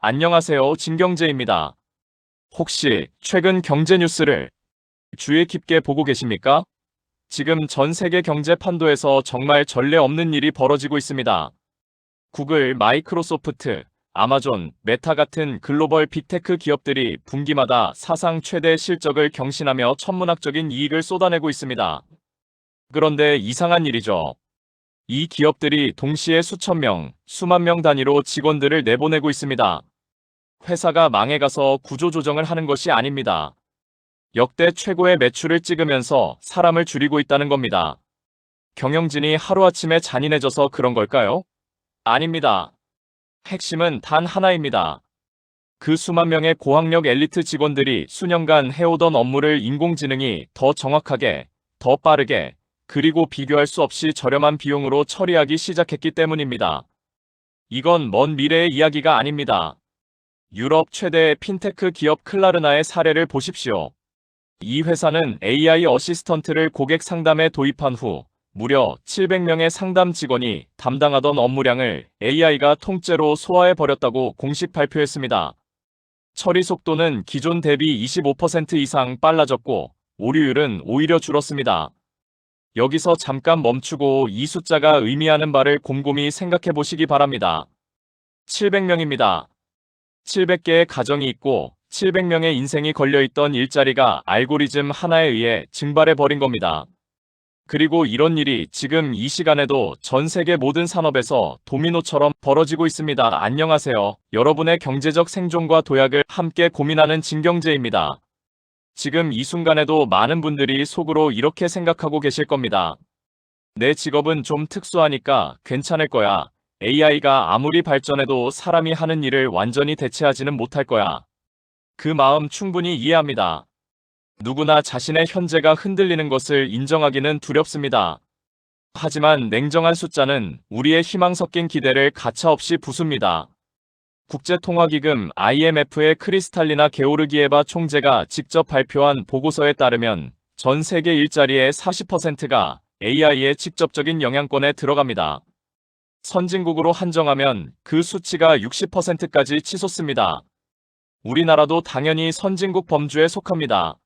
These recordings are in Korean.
안녕하세요. 진경재입니다. 혹시 최근 경제 뉴스를 주의 깊게 보고 계십니까? 지금 전 세계 경제 판도에서 정말 전례 없는 일이 벌어지고 있습니다. 구글, 마이크로소프트, 아마존, 메타 같은 글로벌 빅테크 기업들이 분기마다 사상 최대 실적을 경신하며 천문학적인 이익을 쏟아내고 있습니다. 그런데 이상한 일이죠. 이 기업들이 동시에 수천 명, 수만 명 단위로 직원들을 내보내고 있습니다. 회사가 망해가서 구조조정을 하는 것이 아닙니다. 역대 최고의 매출을 찍으면서 사람을 줄이고 있다는 겁니다. 경영진이 하루아침에 잔인해져서 그런 걸까요? 아닙니다. 핵심은 단 하나입니다. 그 수만 명의 고학력 엘리트 직원들이 수년간 해오던 업무를 인공지능이 더 정확하게, 더 빠르게, 그리고 비교할 수 없이 저렴한 비용으로 처리하기 시작했기 때문입니다. 이건 먼 미래의 이야기가 아닙니다. 유럽 최대의 핀테크 기업 클라르나의 사례를 보십시오. 이 회사는 AI 어시스턴트를 고객 상담에 도입한 후 무려 700명의 상담 직원이 담당하던 업무량을 AI가 통째로 소화해버렸다고 공식 발표했습니다. 처리 속도는 기존 대비 25% 이상 빨라졌고 오류율은 오히려 줄었습니다. 여기서 잠깐 멈추고 이 숫자가 의미하는 바를 곰곰이 생각해 보시기 바랍니다. 700명입니다. 700개의 가정이 있고 700명의 인생이 걸려있던 일자리가 알고리즘 하나에 의해 증발해버린 겁니다. 그리고 이런 일이 지금 이 시간에도 전 세계 모든 산업에서 도미노처럼 벌어지고 있습니다. 안녕하세요. 여러분의 경제적 생존과 도약을 함께 고민하는 진경재입니다. 지금 이 순간에도 많은 분들이 속으로 이렇게 생각하고 계실 겁니다. 내 직업은 좀 특수하니까 괜찮을 거야. AI가 아무리 발전해도 사람이 하는 일을 완전히 대체하지는 못할 거야. 그 마음 충분히 이해합니다. 누구나 자신의 현재가 흔들리는 것을 인정하기는 두렵습니다. 하지만 냉정한 숫자는 우리의 희망 섞인 기대를 가차없이 부숩니다. 국제통화기금 IMF의 크리스탈리나 게오르기에바 총재가 직접 발표한 보고서에 따르면 전 세계 일자리의 40%가 AI의 직접적인 영향권에 들어갑니다. 선진국으로 한정하면 그 수치가 60%까지 치솟습니다. 우리나라도 당연히 선진국 범주에 속합니다.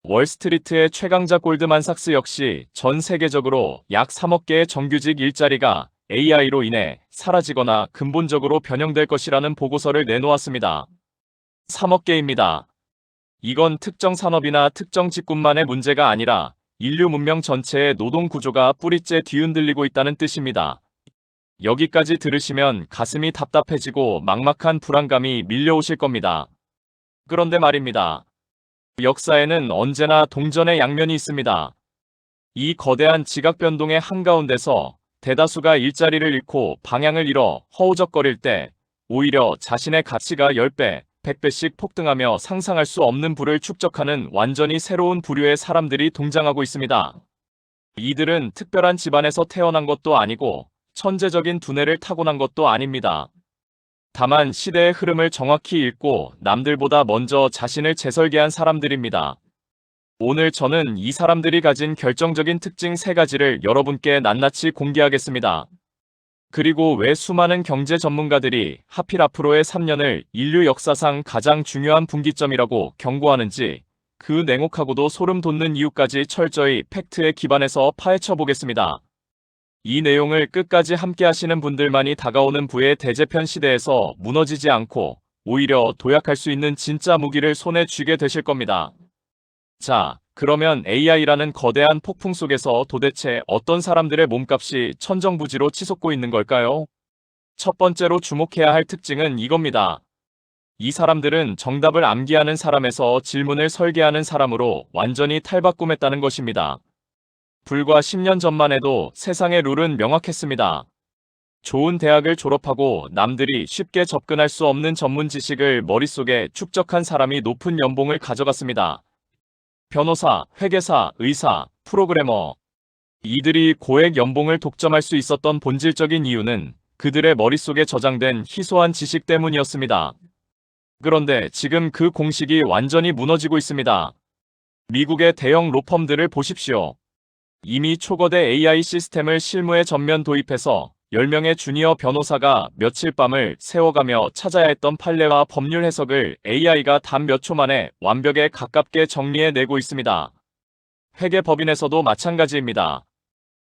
월스트리트의 최강자 골드만삭스 역시 전 세계적으로 약 3억 개의 정규직 일자리가 AI로 인해 사라지거나 근본적으로 변형될 것이라는 보고서를 내놓았습니다. 3억 개입니다. 이건 특정 산업이나 특정 직군만의 문제가 아니라 인류 문명 전체의 노동 구조가 뿌리째 뒤흔들리고 있다는 뜻입니다. 여기까지 들으시면 가슴이 답답해지고 막막한 불안감이 밀려오실 겁니다. 그런데 말입니다. 역사에는 언제나 동전의 양면이 있습니다. 이 거대한 지각 변동의 한가운데서 대다수가 일자리를 잃고 방향을 잃어 허우적거릴 때 오히려 자신의 가치가 10배, 100배씩 폭등하며 상상할 수 없는 부를 축적하는 완전히 새로운 부류의 사람들이 등장하고 있습니다. 이들은 특별한 집안에서 태어난 것도 아니고 천재적인 두뇌를 타고난 것도 아닙니다. 다만 시대의 흐름을 정확히 읽고 남들보다 먼저 자신을 재설계한 사람들입니다. 오늘 저는 이 사람들이 가진 결정적인 특징 3가지를 여러분께 낱낱이 공개하겠습니다. 그리고 왜 수많은 경제 전문가들이 하필 앞으로의 3년을 인류 역사상 가장 중요한 분기점이라고 경고하는지 그 냉혹하고도 소름 돋는 이유까지 철저히 팩트에 기반해서 파헤쳐 보겠습니다. 이 내용을 끝까지 함께 하시는 분들만이 다가오는 부의 대재편 시대에서 무너지지 않고 오히려 도약할 수 있는 진짜 무기를 손에 쥐게 되실 겁니다. 자, 그러면 AI라는 거대한 폭풍 속에서 도대체 어떤 사람들의 몸값이 천정부지로 치솟고 있는 걸까요? 첫 번째로 주목해야 할 특징은 이겁니다. 이 사람들은 정답을 암기하는 사람에서 질문을 설계하는 사람으로 완전히 탈바꿈했다는 것입니다. 불과 10년 전만 해도 세상의 룰은 명확했습니다. 좋은 대학을 졸업하고 남들이 쉽게 접근할 수 없는 전문 지식을 머릿속에 축적한 사람이 높은 연봉을 가져갔습니다. 변호사, 회계사, 의사, 프로그래머. 이들이 고액 연봉을 독점할 수 있었던 본질적인 이유는 그들의 머릿속에 저장된 희소한 지식 때문이었습니다. 그런데 지금 그 공식이 완전히 무너지고 있습니다. 미국의 대형 로펌들을 보십시오. 이미 초거대 AI 시스템을 실무에 전면 도입해서 10명의 주니어 변호사가 며칠 밤을 새워가며 찾아야 했던 판례와 법률 해석을 AI가 단 몇 초 만에 완벽에 가깝게 정리해내고 있습니다. 회계법인에서도 마찬가지입니다.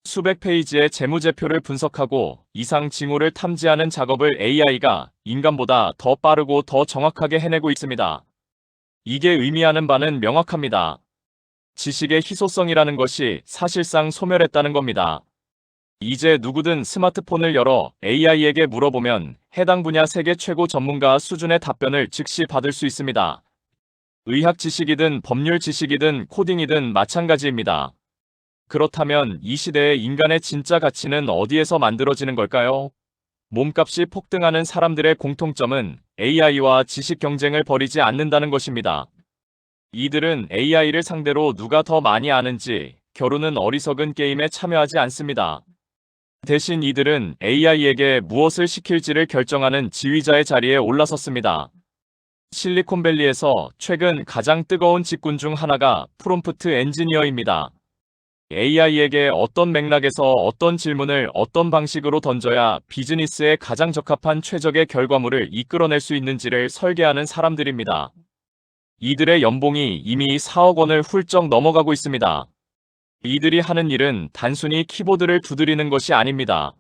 수백 페이지의 재무제표를 분석하고 이상 징후를 탐지하는 작업을 AI가 인간보다 더 빠르고 더 정확하게 해내고 있습니다. 이게 의미하는 바는 명확합니다. 지식의 희소성이라는 것이 사실상 소멸했다는 겁니다. 이제 누구든 스마트폰을 열어 AI에게 물어보면 해당 분야 세계 최고 전문가 수준의 답변을 즉시 받을 수 있습니다. 의학 지식이든 법률 지식이든 코딩이든 마찬가지입니다. 그렇다면 이 시대의 인간의 진짜 가치는 어디에서 만들어지는 걸까요? 몸값이 폭등하는 사람들의 공통점은 AI와 지식 경쟁을 벌이지 않는다는 것입니다. 이들은 AI를 상대로 누가 더 많이 아는지 겨루는 어리석은 게임에 참여하지 않습니다. 대신 이들은 AI에게 무엇을 시킬지를 결정하는 지휘자의 자리에 올라섰습니다. 실리콘밸리에서 최근 가장 뜨거운 직군 중 하나가 프롬프트 엔지니어입니다. AI에게 어떤 맥락에서 어떤 질문을 어떤 방식으로 던져야 비즈니스에 가장 적합한 최적의 결과물을 이끌어낼 수 있는지를 설계하는 사람들입니다. 이들의 연봉이 이미 4억 원을 훌쩍 넘어가고 있습니다. 이들이 하는 일은 단순히 키보드를 두드리는 것이 아닙니다.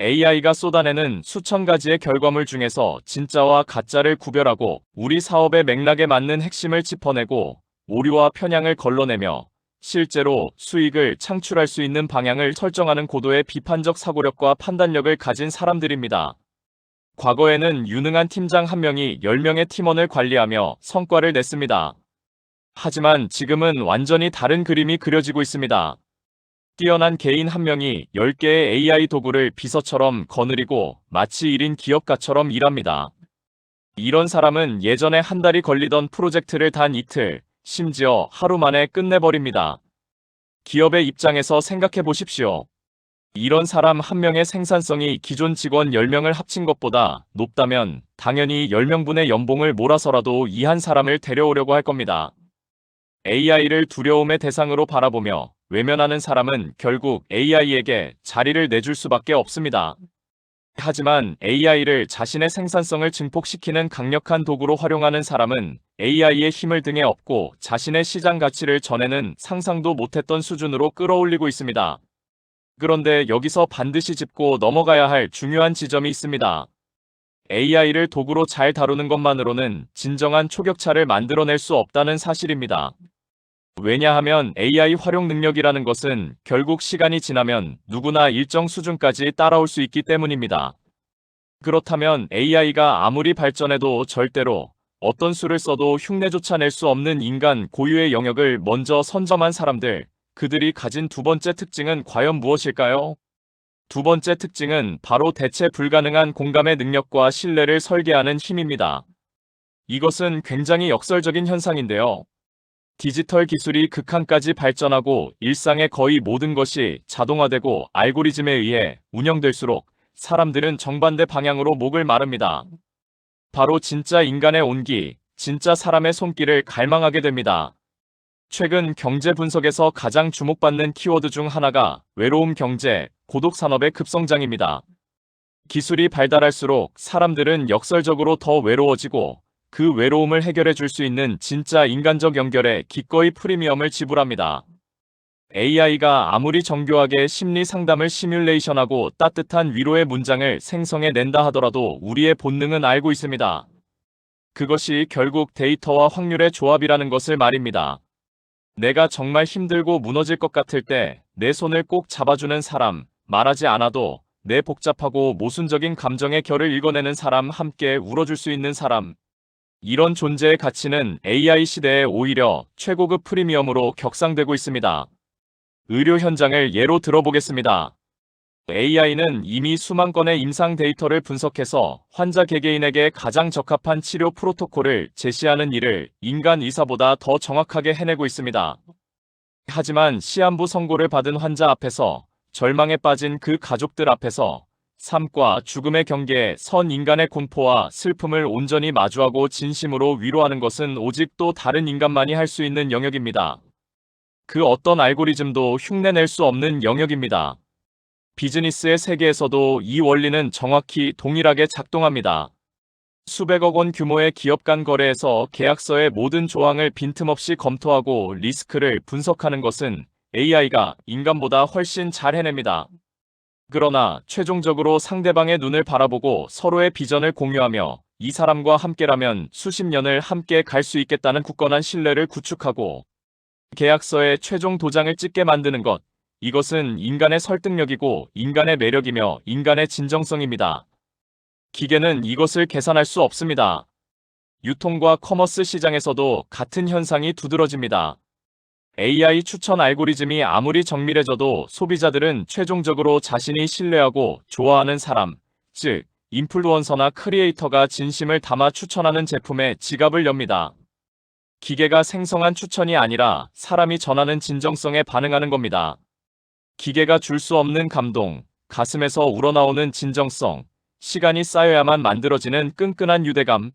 AI가 쏟아내는 수천 가지의 결과물 중에서 진짜와 가짜를 구별하고 우리 사업의 맥락에 맞는 핵심을 짚어내고 오류와 편향을 걸러내며 실제로 수익을 창출할 수 있는 방향을 설정하는 고도의 비판적 사고력과 판단력을 가진 사람들입니다. 과거에는 유능한 팀장 1명이 10명의 팀원을 관리하며 성과를 냈습니다. 하지만 지금은 완전히 다른 그림이 그려지고 있습니다. 뛰어난 개인 1명이 10개의 AI 도구를 비서처럼 거느리고 마치 1인 기업가처럼 일합니다. 이런 사람은 예전에 한 달이 걸리던 프로젝트를 단 이틀, 심지어 하루 만에 끝내버립니다. 기업의 입장에서 생각해 보십시오. 이런 사람 1명의 생산성이 기존 직원 10명을 합친 것보다 높다면 당연히 10명분의 연봉을 몰아서라도 이 한 사람을 데려오려고 할 겁니다. AI를 두려움의 대상으로 바라보며 외면하는 사람은 결국 AI에게 자리를 내줄 수밖에 없습니다. 하지만 AI를 자신의 생산성을 증폭시키는 강력한 도구로 활용하는 사람은 AI의 힘을 등에 업고 자신의 시장 가치를 전에는 상상도 못했던 수준으로 끌어올리고 있습니다. 그런데 여기서 반드시 짚고 넘어가야 할 중요한 지점이 있습니다. AI를 도구로 잘 다루는 것만으로는 진정한 초격차를 만들어낼 수 없다는 사실입니다. 왜냐하면 AI 활용 능력이라는 것은 결국 시간이 지나면 누구나 일정 수준까지 따라올 수 있기 때문입니다. 그렇다면 AI가 아무리 발전해도 절대로 어떤 수를 써도 흉내조차 낼 수 없는 인간 고유의 영역을 먼저 선점한 사람들, 그들이 가진 두 번째 특징은 과연 무엇일까요? 두 번째 특징은 바로 대체 불가능한 공감의 능력과 신뢰를 설계하는 힘입니다. 이것은 굉장히 역설적인 현상인데요. 디지털 기술이 극한까지 발전하고 일상의 거의 모든 것이 자동화되고 알고리즘에 의해 운영될수록 사람들은 정반대 방향으로 목을 마릅니다. 바로 진짜 인간의 온기, 진짜 사람의 손길을 갈망하게 됩니다. 최근 경제 분석에서 가장 주목받는 키워드 중 하나가 외로움 경제, 고독 산업의 급성장입니다. 기술이 발달할수록 사람들은 역설적으로 더 외로워지고 그 외로움을 해결해 줄 수 있는 진짜 인간적 연결에 기꺼이 프리미엄을 지불합니다. AI가 아무리 정교하게 심리 상담을 시뮬레이션하고 따뜻한 위로의 문장을 생성해낸다 하더라도 우리의 본능은 알고 있습니다. 그것이 결국 데이터와 확률의 조합이라는 것을 말입니다. 내가 정말 힘들고 무너질 것 같을 때 내 손을 꼭 잡아주는 사람, 말하지 않아도 내 복잡하고 모순적인 감정의 결을 읽어내는 사람, 함께 울어줄 수 있는 사람, 이런 존재의 가치는 AI 시대에 오히려 최고급 프리미엄으로 격상되고 있습니다. 의료 현장을 예로 들어보겠습니다. AI는 이미 수만 건의 임상 데이터를 분석해서 환자 개개인에게 가장 적합한 치료 프로토콜을 제시하는 일을 인간 의사보다 더 정확하게 해내고 있습니다. 하지만 시한부 선고를 받은 환자 앞에서, 절망에 빠진 그 가족들 앞에서 삶과 죽음의 경계에 선 인간의 공포와 슬픔을 온전히 마주하고 진심으로 위로하는 것은 오직 또 다른 인간만이 할 수 있는 영역입니다. 그 어떤 알고리즘도 흉내낼 수 없는 영역입니다. 비즈니스의 세계에서도 이 원리는 정확히 동일하게 작동합니다. 수백억 원 규모의 기업 간 거래에서 계약서의 모든 조항을 빈틈없이 검토하고 리스크를 분석하는 것은 AI가 인간보다 훨씬 잘 해냅니다. 그러나 최종적으로 상대방의 눈을 바라보고 서로의 비전을 공유하며 이 사람과 함께라면 수십 년을 함께 갈 수 있겠다는 굳건한 신뢰를 구축하고 계약서에 최종 도장을 찍게 만드는 것. 이것은 인간의 설득력이고 인간의 매력이며 인간의 진정성입니다. 기계는 이것을 계산할 수 없습니다. 유통과 커머스 시장에서도 같은 현상이 두드러집니다. AI 추천 알고리즘이 아무리 정밀해져도 소비자들은 최종적으로 자신이 신뢰하고 좋아하는 사람, 즉 인플루언서나 크리에이터가 진심을 담아 추천하는 제품에 지갑을 엽니다. 기계가 생성한 추천이 아니라 사람이 전하는 진정성에 반응하는 겁니다. 기계가 줄 수 없는 감동, 가슴에서 우러나오는 진정성, 시간이 쌓여야만 만들어지는 끈끈한 유대감,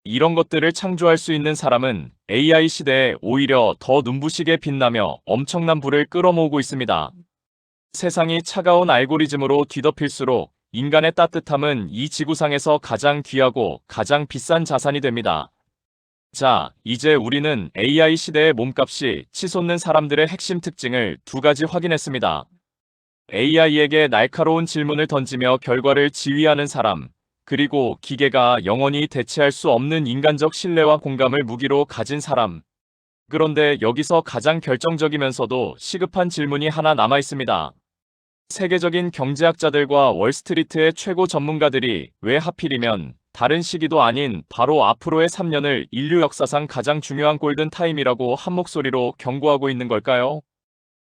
이런 것들을 창조할 수 있는 사람은 AI 시대에 오히려 더 눈부시게 빛나며 엄청난 불을 끌어모으고 있습니다. 세상이 차가운 알고리즘으로 뒤덮일수록 인간의 따뜻함은 이 지구상에서 가장 귀하고 가장 비싼 자산이 됩니다. 자, 이제 우리는 AI 시대의 몸값이 치솟는 사람들의 핵심 특징을 두 가지 확인했습니다. AI에게 날카로운 질문을 던지며 결과를 지휘하는 사람, 그리고 기계가 영원히 대체할 수 없는 인간적 신뢰와 공감을 무기로 가진 사람. 그런데 여기서 가장 결정적이면서도 시급한 질문이 하나 남아 있습니다. 세계적인 경제학자들과 월스트리트의 최고 전문가들이 왜 하필이면 다른 시기도 아닌 바로 앞으로의 3년을 인류 역사상 가장 중요한 골든타임이라고 한 목소리로 경고하고 있는 걸까요?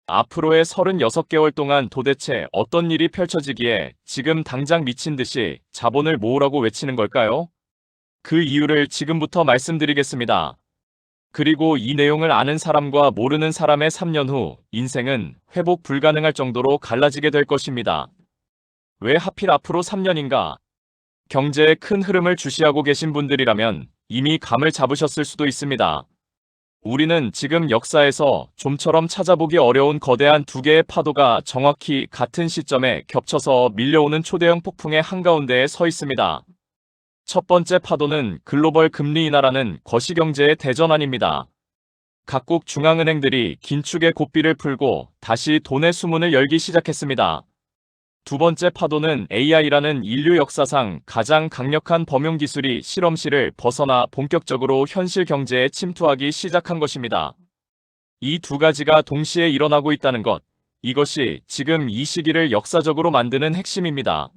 앞으로의 36개월 동안 도대체 어떤 일이 펼쳐지기에 지금 당장 미친 듯이 자본을 모으라고 외치는 걸까요? 그 이유를 지금부터 말씀드리겠습니다. 그리고 이 내용을 아는 사람과 모르는 사람의 3년 후 인생은 회복 불가능할 정도로 갈라지게 될 것입니다. 왜 하필 앞으로 3년인가? 경제의 큰 흐름을 주시하고 계신 분들이라면 이미 감을 잡으셨을 수도 있습니다. 우리는 지금 역사에서 좀처럼 찾아보기 어려운 거대한 두 개의 파도가 정확히 같은 시점에 겹쳐서 밀려오는 초대형 폭풍의 한가운데에 서 있습니다. 첫 번째 파도는 글로벌 금리 인하라는 거시경제의 대전환입니다. 각국 중앙은행들이 긴축의 고삐를 풀고 다시 돈의 수문을 열기 시작했습니다. 두 번째 파도는 AI라는 인류 역사상 가장 강력한 범용 기술이 실험실을 벗어나 본격적으로 현실 경제에 침투하기 시작한 것입니다. 이 두 가지가 동시에 일어나고 있다는 것, 이것이 지금 이 시기를 역사적으로 만드는 핵심입니다.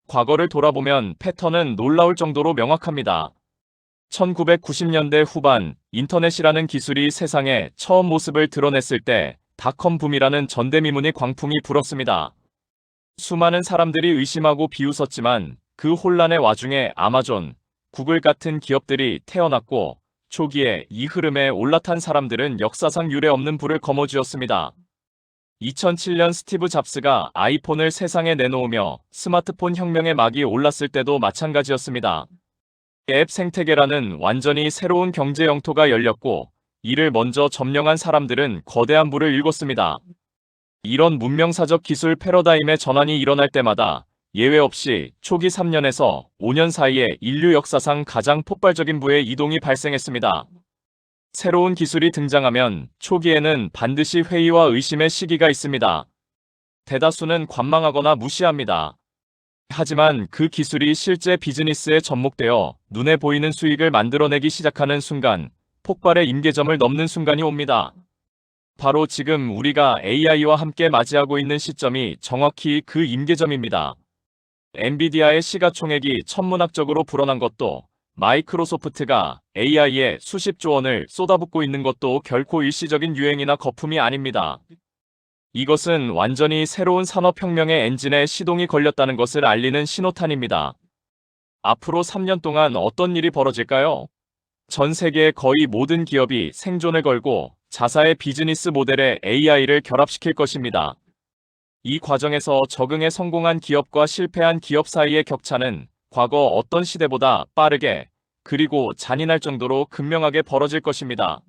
과거를 돌아보면 패턴은 놀라울 정도로 명확합니다. 1990년대 후반 인터넷이라는 기술이 세상에 처음 모습을 드러냈을 때 닷컴 붐이라는 전대미문의 광풍이 불었습니다. 수많은 사람들이 의심하고 비웃었지만 그 혼란의 와중에 아마존, 구글 같은 기업들이 태어났고 초기에 이 흐름에 올라탄 사람들은 역사상 유례없는 부를 거머쥐었습니다. 2007년 스티브 잡스가 아이폰을 세상에 내놓으며 스마트폰 혁명의 막이 올랐을 때도 마찬가지였습니다. 앱 생태계라는 완전히 새로운 경제 영토가 열렸고 이를 먼저 점령한 사람들은 거대한 부를 일궜습니다. 이런 문명사적 기술 패러다임의 전환이 일어날 때마다 예외 없이 초기 3년에서 5년 사이에 인류 역사상 가장 폭발적인 부의 이동이 발생했습니다. 새로운 기술이 등장하면 초기에는 반드시 회의와 의심의 시기가 있습니다. 대다수는 관망하거나 무시합니다. 하지만 그 기술이 실제 비즈니스에 접목되어 눈에 보이는 수익을 만들어내기 시작하는 순간, 폭발의 임계점을 넘는 순간이 옵니다. 바로 지금 우리가 AI와 함께 맞이하고 있는 시점이 정확히 그 임계점입니다. 엔비디아의 시가총액이 천문학적으로 불어난 것도, 마이크로소프트가 AI에 수십조 원을 쏟아붓고 있는 것도 결코 일시적인 유행이나 거품이 아닙니다. 이것은 완전히 새로운 산업혁명의 엔진에 시동이 걸렸다는 것을 알리는 신호탄입니다. 앞으로 3년 동안 어떤 일이 벌어질까요? 전 세계의 거의 모든 기업이 생존을 걸고 자사의 비즈니스 모델에 AI를 결합시킬 것입니다. 이 과정에서 적응에 성공한 기업과 실패한 기업 사이의 격차는 과거 어떤 시대보다 빠르게 그리고 잔인할 정도로 극명하게 벌어질 것입니다.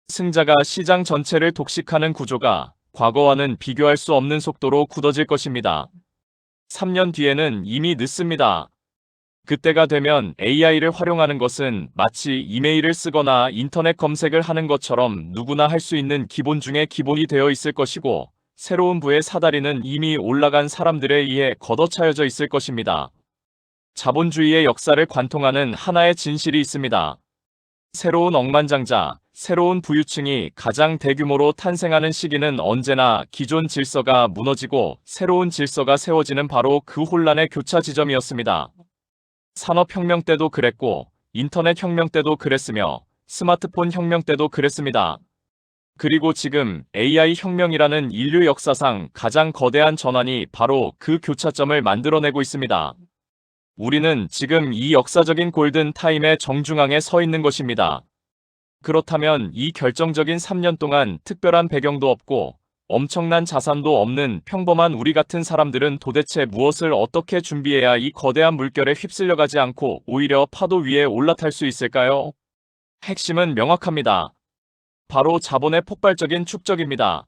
승자가 시장 전체를 독식하는 구조가 과거와는 비교할 수 없는 속도로 굳어질 것입니다. 3년 뒤에는 이미 늦습니다. 그때가 되면 AI를 활용하는 것은 마치 이메일을 쓰거나 인터넷 검색을 하는 것처럼 누구나 할 수 있는 기본 중에 기본이 되어 있을 것이고, 새로운 부의 사다리는 이미 올라간 사람들에 의해 걷어차여져 있을 것입니다. 자본주의의 역사를 관통하는 하나의 진실이 있습니다. 새로운 억만장자, 새로운 부유층이 가장 대규모로 탄생하는 시기는 언제나 기존 질서가 무너지고 새로운 질서가 세워지는 바로 그 혼란의 교차 지점이었습니다. 산업혁명 때도 그랬고, 인터넷 혁명 때도 그랬으며, 스마트폰 혁명 때도 그랬습니다. 그리고 지금 AI 혁명이라는 인류 역사상 가장 거대한 전환이 바로 그 교차점을 만들어내고 있습니다. 우리는 지금 이 역사적인 골든 타임의 정중앙에 서 있는 것입니다. 그렇다면 이 결정적인 3년 동안 특별한 배경도 없고 엄청난 자산도 없는 평범한 우리 같은 사람들은 도대체 무엇을 어떻게 준비해야 이 거대한 물결에 휩쓸려가지 않고 오히려 파도 위에 올라탈 수 있을까요? 핵심은 명확합니다. 바로 자본의 폭발적인 축적입니다.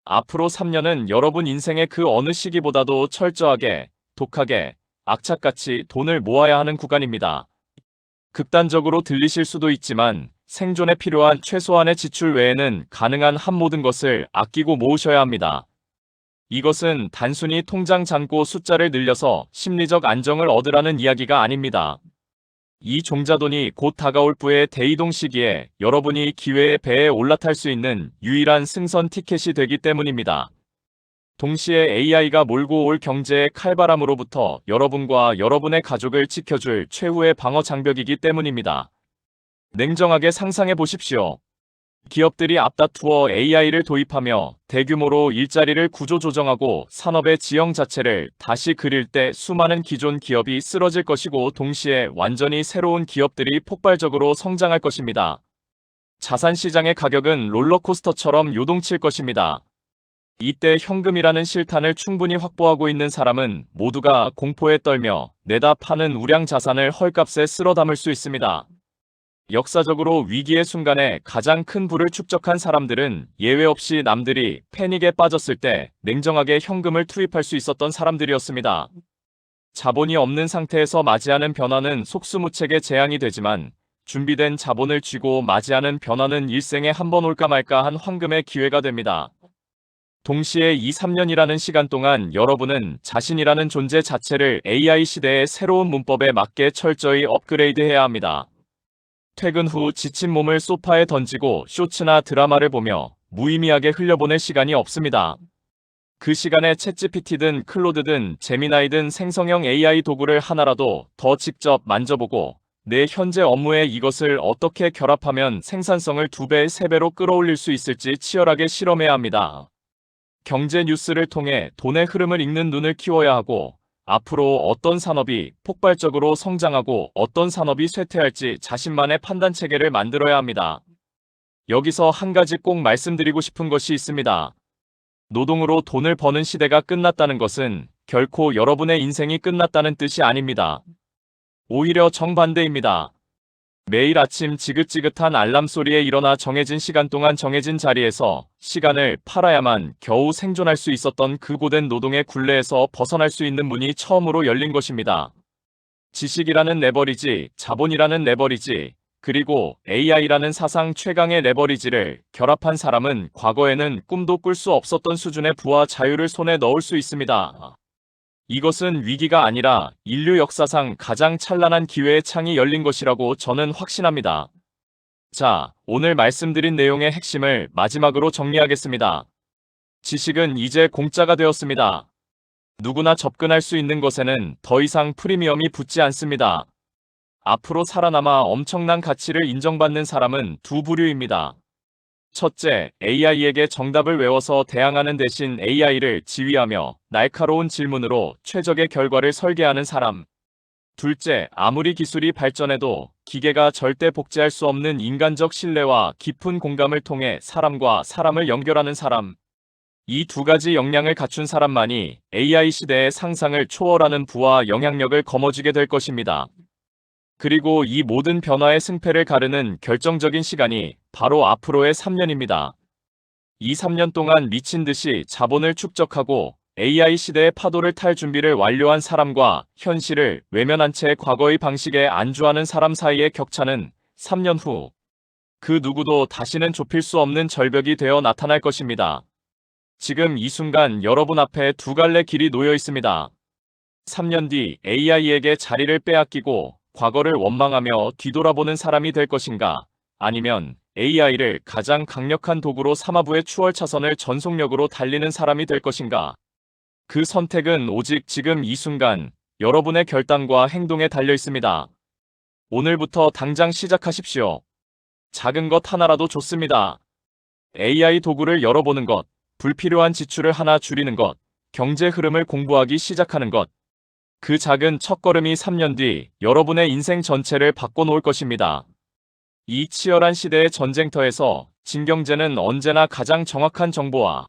앞으로 3년은 여러분 인생의 그 어느 시기보다도 철저하게, 독하게, 악착같이 돈을 모아야 하는 구간입니다. 극단적으로 들리실 수도 있지만 생존에 필요한 최소한의 지출 외에는 가능한 한 모든 것을 아끼고 모으셔야 합니다. 이것은 단순히 통장 잔고 숫자를 늘려서 심리적 안정을 얻으라는 이야기가 아닙니다. 이 종자돈이 곧 다가올 부의 대이동 시기에 여러분이 기회의 배에 올라탈 수 있는 유일한 승선 티켓이 되기 때문입니다. 동시에 AI가 몰고 올 경제의 칼바람으로부터 여러분과 여러분의 가족을 지켜줄 최후의 방어 장벽이기 때문입니다. 냉정하게 상상해 보십시오. 기업들이 앞다투어 AI를 도입하며 대규모로 일자리를 구조조정하고 산업의 지형 자체를 다시 그릴 때 수많은 기존 기업이 쓰러질 것이고 동시에 완전히 새로운 기업들이 폭발적으로 성장할 것입니다. 자산시장의 가격은 롤러코스터처럼 요동칠 것입니다. 이때 현금이라는 실탄을 충분히 확보하고 있는 사람은 모두가 공포에 떨며 내다 파는 우량 자산을 헐값에 쓸어 담을 수 있습니다. 역사적으로 위기의 순간에 가장 큰 부를 축적한 사람들은 예외 없이 남들이 패닉에 빠졌을 때 냉정하게 현금을 투입할 수 있었던 사람들이었습니다. 자본이 없는 상태에서 맞이하는 변화는 속수무책의 재앙이 되지만 준비된 자본을 쥐고 맞이하는 변화는 일생에 한 번 올까 말까 한 황금의 기회가 됩니다. 동시에 이 3년이라는 시간 동안 여러분은 자신이라는 존재 자체를 AI 시대의 새로운 문법에 맞게 철저히 업그레이드해야 합니다. 퇴근 후 지친 몸을 소파에 던지고 쇼츠나 드라마를 보며 무의미하게 흘려보낼 시간이 없습니다. 그 시간에 챗GPT든 클로드든 제미나이든 생성형 AI 도구를 하나라도 더 직접 만져보고 내 현재 업무에 이것을 어떻게 결합하면 생산성을 2배, 3배로 끌어올릴 수 있을지 치열하게 실험해야 합니다. 경제 뉴스를 통해 돈의 흐름을 읽는 눈을 키워야 하고 앞으로 어떤 산업이 폭발적으로 성장하고 어떤 산업이 쇠퇴할지 자신만의 판단 체계를 만들어야 합니다. 여기서 한 가지 꼭 말씀드리고 싶은 것이 있습니다. 노동으로 돈을 버는 시대가 끝났다는 것은 결코 여러분의 인생이 끝났다는 뜻이 아닙니다. 오히려 정반대입니다. 매일 아침 지긋지긋한 알람 소리에 일어나 정해진 시간 동안 정해진 자리에서 시간을 팔아야만 겨우 생존할 수 있었던 그 고된 노동의 굴레에서 벗어날 수 있는 문이 처음으로 열린 것입니다. 지식이라는 레버리지, 자본이라는 레버리지, 그리고 AI라는 사상 최강의 레버리지를 결합한 사람은 과거에는 꿈도 꿀 수 없었던 수준의 부와 자유를 손에 넣을 수 있습니다. 이것은 위기가 아니라 인류 역사상 가장 찬란한 기회의 창이 열린 것이라고 저는 확신합니다. 자, 오늘 말씀드린 내용의 핵심을 마지막으로 정리하겠습니다. 지식은 이제 공짜가 되었습니다. 누구나 접근할 수 있는 것에는 더 이상 프리미엄이 붙지 않습니다. 앞으로 살아남아 엄청난 가치를 인정받는 사람은 두 부류입니다. 첫째, AI에게 정답을 외워서 대항하는 대신 AI를 지휘하며 날카로운 질문으로 최적의 결과를 설계하는 사람. 둘째, 아무리 기술이 발전해도 기계가 절대 복제할 수 없는 인간적 신뢰와 깊은 공감을 통해 사람과 사람을 연결하는 사람. 이 두 가지 역량을 갖춘 사람만이 AI 시대의 상상을 초월하는 부와 영향력을 거머쥐게 될 것입니다. 그리고 이 모든 변화의 승패를 가르는 결정적인 시간이 바로 앞으로의 3년입니다. 2, 3년 동안 미친 듯이 자본을 축적하고 AI 시대의 파도를 탈 준비를 완료한 사람과 현실을 외면한 채 과거의 방식에 안주하는 사람 사이의 격차는 3년 후 그 누구도 다시는 좁힐 수 없는 절벽이 되어 나타날 것입니다. 지금 이 순간 여러분 앞에 두 갈래 길이 놓여 있습니다. 3년 뒤 AI에게 자리를 빼앗기고 과거를 원망하며 뒤돌아보는 사람이 될 것인가? 아니면 AI를 가장 강력한 도구로 삼아부의 추월 차선을 전속력으로 달리는 사람이 될 것인가? 그 선택은 오직 지금 이 순간 여러분의 결단과 행동에 달려 있습니다. 오늘부터 당장 시작하십시오. 작은 것 하나라도 좋습니다. AI 도구를 열어보는 것, 불필요한 지출을 하나 줄이는 것, 경제 흐름을 공부하기 시작하는 것. 그 작은 첫걸음이 3년 뒤 여러분의 인생 전체를 바꿔놓을 것입니다. 이 치열한 시대의 전쟁터에서 진경제는 언제나 가장 정확한 정보와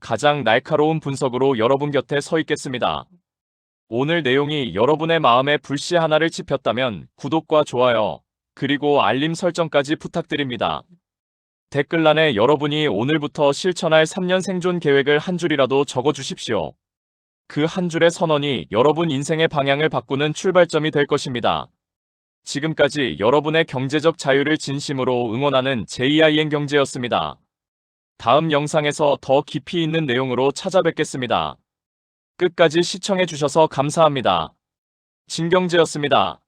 가장 날카로운 분석으로 여러분 곁에 서 있겠습니다. 오늘 내용이 여러분의 마음에 불씨 하나를 지폈다면 구독과 좋아요, 그리고 알림 설정까지 부탁드립니다. 댓글란에 여러분이 오늘부터 실천할 3년 생존 계획을 한 줄이라도 적어주십시오. 그 한 줄의 선언이 여러분 인생의 방향을 바꾸는 출발점이 될 것입니다. 지금까지 여러분의 경제적 자유를 진심으로 응원하는 JIN 경제였습니다. 다음 영상에서 더 깊이 있는 내용으로 찾아뵙겠습니다. 끝까지 시청해주셔서 감사합니다. 진경제였습니다.